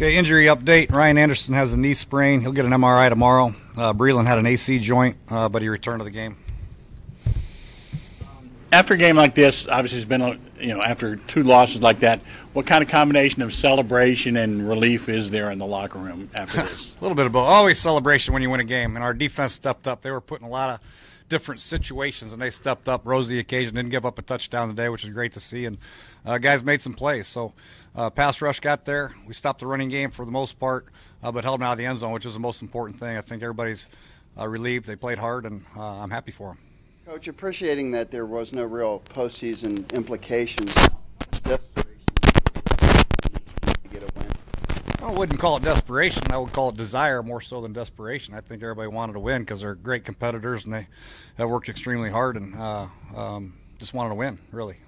Okay, injury update. Ryan Anderson has a knee sprain. He'll get an MRI tomorrow. Breland had an AC joint, but he returned to the game. After a game like this, obviously it's been, after two losses like that, what kind of combination of celebration and relief is there in the locker room after this? A little bit of both. Always celebration when you win a game, and our defense stepped up. They were put in a lot of different situations, and they stepped up, rose the occasion, didn't give up a touchdown today, which is great to see, and guys made some plays. So pass rush got there. We stopped the running game for the most part, but held them out of the end zone, which is the most important thing. I think everybody's relieved. They played hard, and I'm happy for them. Coach, appreciating that there was no real postseason implications, desperation to get a win. I wouldn't call it desperation. I would call it desire more so than desperation. I think everybody wanted to win because they're great competitors and they have worked extremely hard and just wanted to win, really.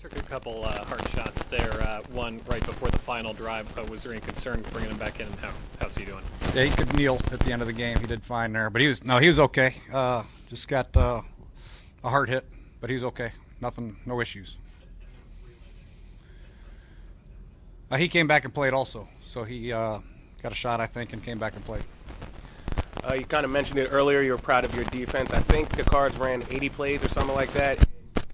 Took a couple hard shots there, one right before the final drive. Was there any concern bringing him back in, and how's he doing? Yeah, he could kneel at the end of the game. He did fine there, but he was okay. Just got a hard hit, but he's okay. Nothing, no issues. He came back and played also, so he got a shot, I think, and came back and played. You kind of mentioned it earlier. You were proud of your defense. I think the Cards ran 80 plays or something like that.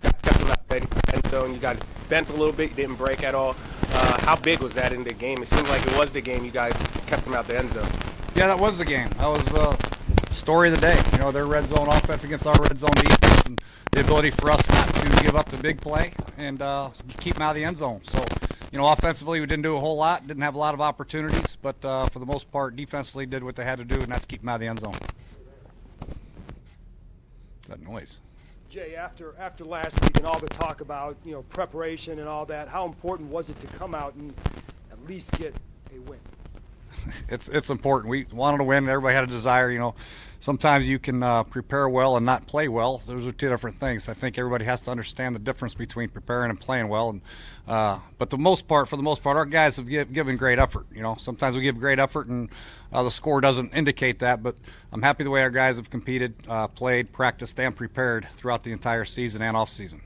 Kept them out of the end zone. You got bent a little bit. You didn't break at all. How big was that in the game? It seemed like it was the game. You guys kept them out the end zone. Yeah, that was the game. That was story of the day. Their red zone offense against our red zone defense, and the ability for us not to give up the big play and keep them out of the end zone. So, offensively we didn't do a whole lot, didn't have a lot of opportunities, but for the most part, defensively did what they had to do, and that's keep them out of the end zone. What's that noise? Jay, after last week and all the talk about preparation and all that, how important was it to come out and at least get a win? It's important. We wanted to win. Everybody had a desire. Sometimes you can prepare well and not play well. Those are two different things. I think everybody has to understand the difference between preparing and playing well. And but for the most part, our guys have given great effort. Sometimes we give great effort and the score doesn't indicate that. But I'm happy the way our guys have competed, played, practiced, and prepared throughout the entire season and off season.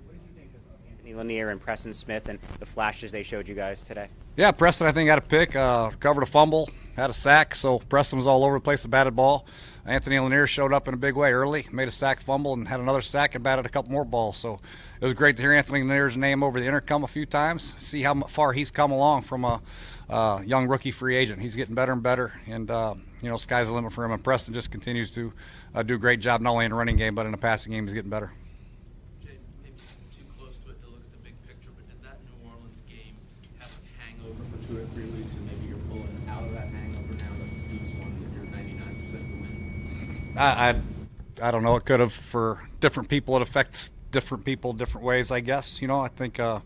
What did you think of Anthony Lanier and Preston Smith and the flashes they showed you guys today? Yeah, Preston I think got a pick, covered a fumble, had a sack, so Preston was all over the place, the batted ball. Anthony Lanier showed up in a big way early, made a sack fumble, and had another sack and batted a couple more balls. So it was great to hear Anthony Lanier's name over the intercom a few times, see how far he's come along from a young rookie free agent. He's getting better and better, and sky's the limit for him. And Preston just continues to do a great job not only in the running game but in the passing game. He's getting better. For 2 or 3 weeks, and maybe you're pulling out of that hangover now that these ones that you're 99% to win? I don't know. It could have for different people. It affects different people different ways, I guess. I think it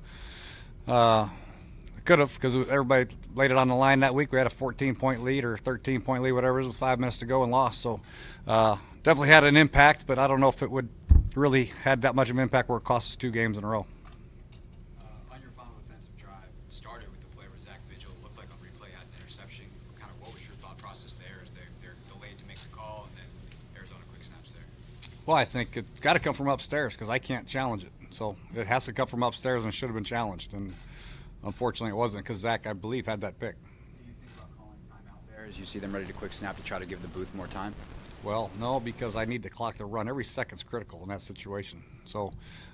could have because everybody laid it on the line that week. We had a 14-point lead or 13-point lead, whatever it was, with 5 minutes to go and lost. So definitely had an impact, but I don't know if it would really had that much of an impact where it cost us 2 games in a row. Well, I think it's got to come from upstairs because I can't challenge it. So it has to come from upstairs and should have been challenged. And unfortunately it wasn't because Zach, I believe, had that pick. Do you think about calling timeout there as you see them ready to quick snap to try to give the booth more time? Well, no, because I need the clock to run. Every second's critical in that situation. So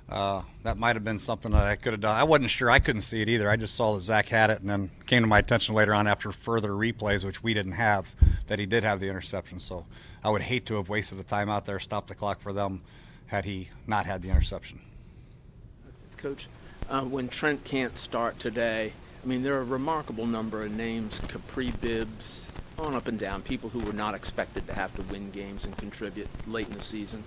that might have been something that I could have done. I wasn't sure. I couldn't see it either. I just saw that Zach had it and then came to my attention later on after further replays, which we didn't have, that he did have the interception. So I would hate to have wasted the time out there, stopped the clock for them, had he not had the interception. Coach, when Trent can't start today, there are a remarkable number of names, Capri Bibbs, on up and down, people who were not expected to have to win games and contribute late in the season.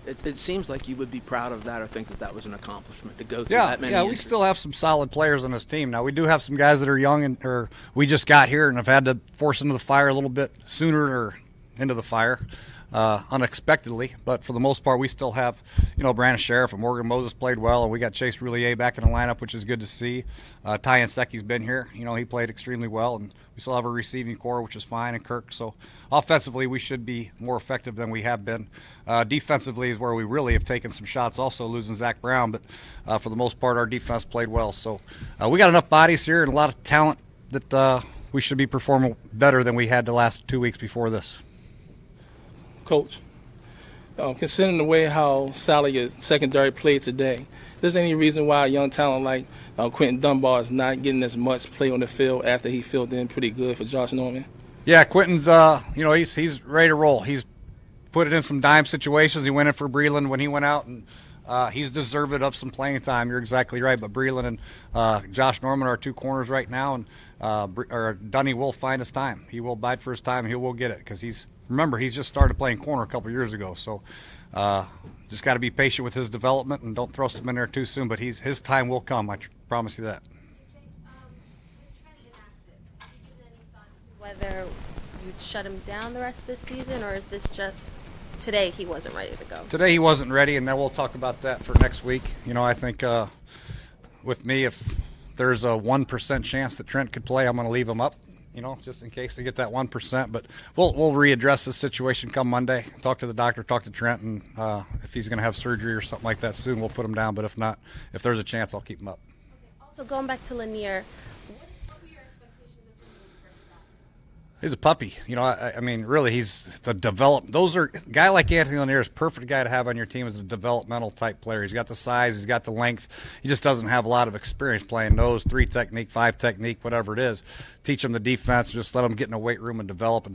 It seems like you would be proud of that or think that was an accomplishment to go through that many injuries. We still have some solid players on this team. Now, we do have some guys that are young or we just got here and have had to force into the fire a little bit sooner or into the fire. unexpectedly. But for the most part, we still have, Brandon Sheriff and Morgan Moses played well, and we got Chase Roulier back in the lineup, which is good to see. Ty Ansecki's been here. He played extremely well, and we still have a receiving core, which is fine, and Kirk. So offensively, we should be more effective than we have been. Defensively is where we really have taken some shots, also losing Zach Brown. But for the most part, our defense played well. So we got enough bodies here and a lot of talent that we should be performing better than we had the last 2 weeks before this. Coach, considering the way how Sally secondary played today, is there any reason why a young talent like Quentin Dunbar is not getting as much play on the field after he filled in pretty good for Josh Norman? Yeah, Quentin's, he's ready to roll. He's put it in some dime situations. He went in for Breland when he went out, and he's deserved of some playing time. You're exactly right. But Breland and Josh Norman are 2 corners right now, and Dunny will find his time. He will bide for his time, and he will get it because he's just started playing corner a couple years ago. So just got to be patient with his development and don't thrust him in there too soon. But his time will come. I promise you that. Whether you'd shut him down the rest of the season, or is this just today he wasn't ready to go? Today he wasn't ready, and then we'll talk about that for next week. I think with me, if there's a 1% chance that Trent could play, I'm going to leave him up, just in case they get that 1%. But we'll readdress this situation come Monday. Talk to the doctor, talk to Trent, and if he's going to have surgery or something like that soon, we'll put him down. But if not, if there's a chance, I'll keep him up. Okay. Also, going back to Lanier, what were your expectations of him when you first got him? He's a puppy. I mean, really, he's the a guy like Anthony Lanier is a perfect guy to have on your team as a developmental type player. He's got the size, he's got the length. He just doesn't have a lot of experience playing nose, 3 technique, 5 technique, whatever it is. Teach him the defense, just let him get in the weight room and develop.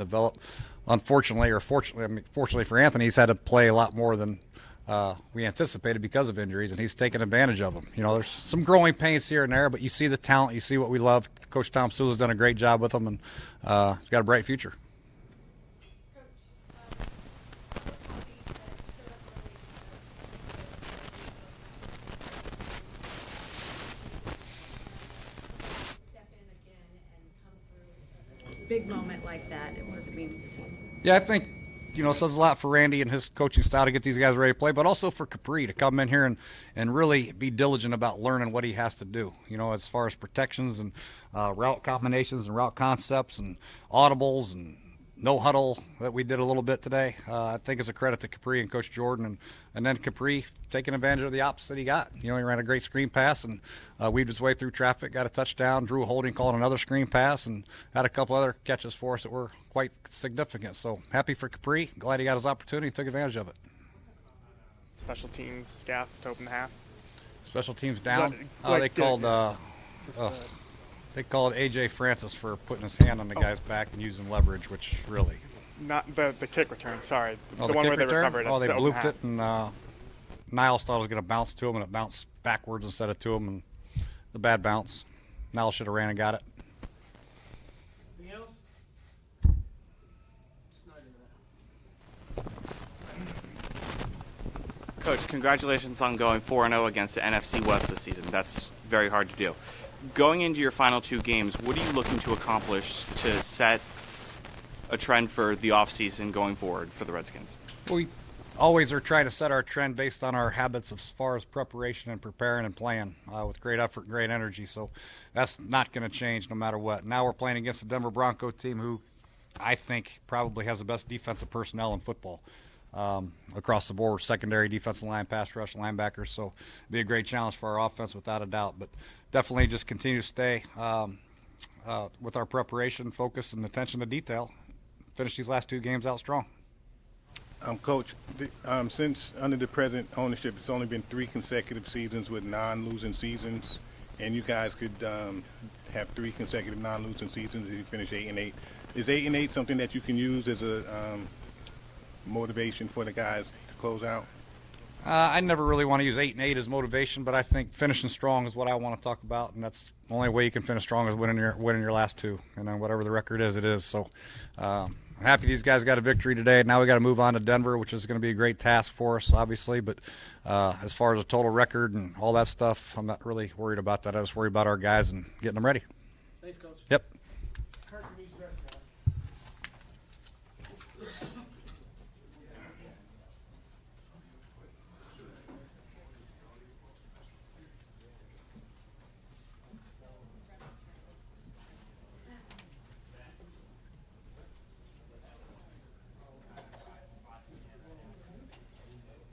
Unfortunately, or fortunately for Anthony, he's had to play a lot more than we anticipated because of injuries, and he's taken advantage of them. There's some growing pains here and there, but you see the talent, you see what we love. Coach Tom Sula's done a great job with him, and he's got a bright future. Big moment like that, what does it mean to the team? Yeah, I think it says a lot for Randy and his coaching style to get these guys ready to play, but also for Capri to come in here and really be diligent about learning what he has to do, as far as protections and route combinations and route concepts and audibles and no huddle that we did a little bit today. I think it's a credit to Capri and Coach Jordan, and then Capri taking advantage of the opposite he got. He ran a great screen pass and weaved his way through traffic, got a touchdown. Drew Holding called another screen pass and had a couple other catches for us that were quite significant. So happy for Capri. Glad he got his opportunity and took advantage of it. Special teams staff to open the half. Special teams down. They called A.J. Francis for putting his hand on the guy's back and using leverage, which really. Not the kick return, sorry. The one where they return? recovered it. They blooped it, and Niles thought it was going to bounce to him, and it bounced backwards instead of to him, and the bad bounce. Niles should have ran and got it. Anything else? Coach, congratulations on going 4-0 against the NFC West this season. That's very hard to do. Going into your final 2 games, what are you looking to accomplish to set a trend for the offseason going forward for the Redskins? We always are trying to set our trend based on our habits as far as preparation and preparing and playing with great effort and great energy. So that's not going to change no matter what. Now we're playing against the Denver Bronco team, who I think probably has the best defensive personnel in football. Across the board, secondary, defensive line, pass rush, linebackers. So it'll be a great challenge for our offense without a doubt. But definitely just continue to stay with our preparation, focus, and attention to detail. Finish these last 2 games out strong. Coach, since under the present ownership, it's only been 3 consecutive seasons with non-losing seasons, and you guys could have 3 consecutive non-losing seasons if you finish 8-8. Is 8-8 something that you can use as a motivation for the guys to close out? I never really want to use 8-8 as motivation, but I think finishing strong is what I want to talk about, and that's the only way you can finish strong is winning your last 2, and then whatever the record is, it is. So I'm happy these guys got a victory today. Now we got to move on to Denver, which is going to be a great task for us, obviously. But as far as a total record and all that stuff, I'm not really worried about that. I was worried about our guys and getting them ready. Thanks, Coach. Yep. Kirk,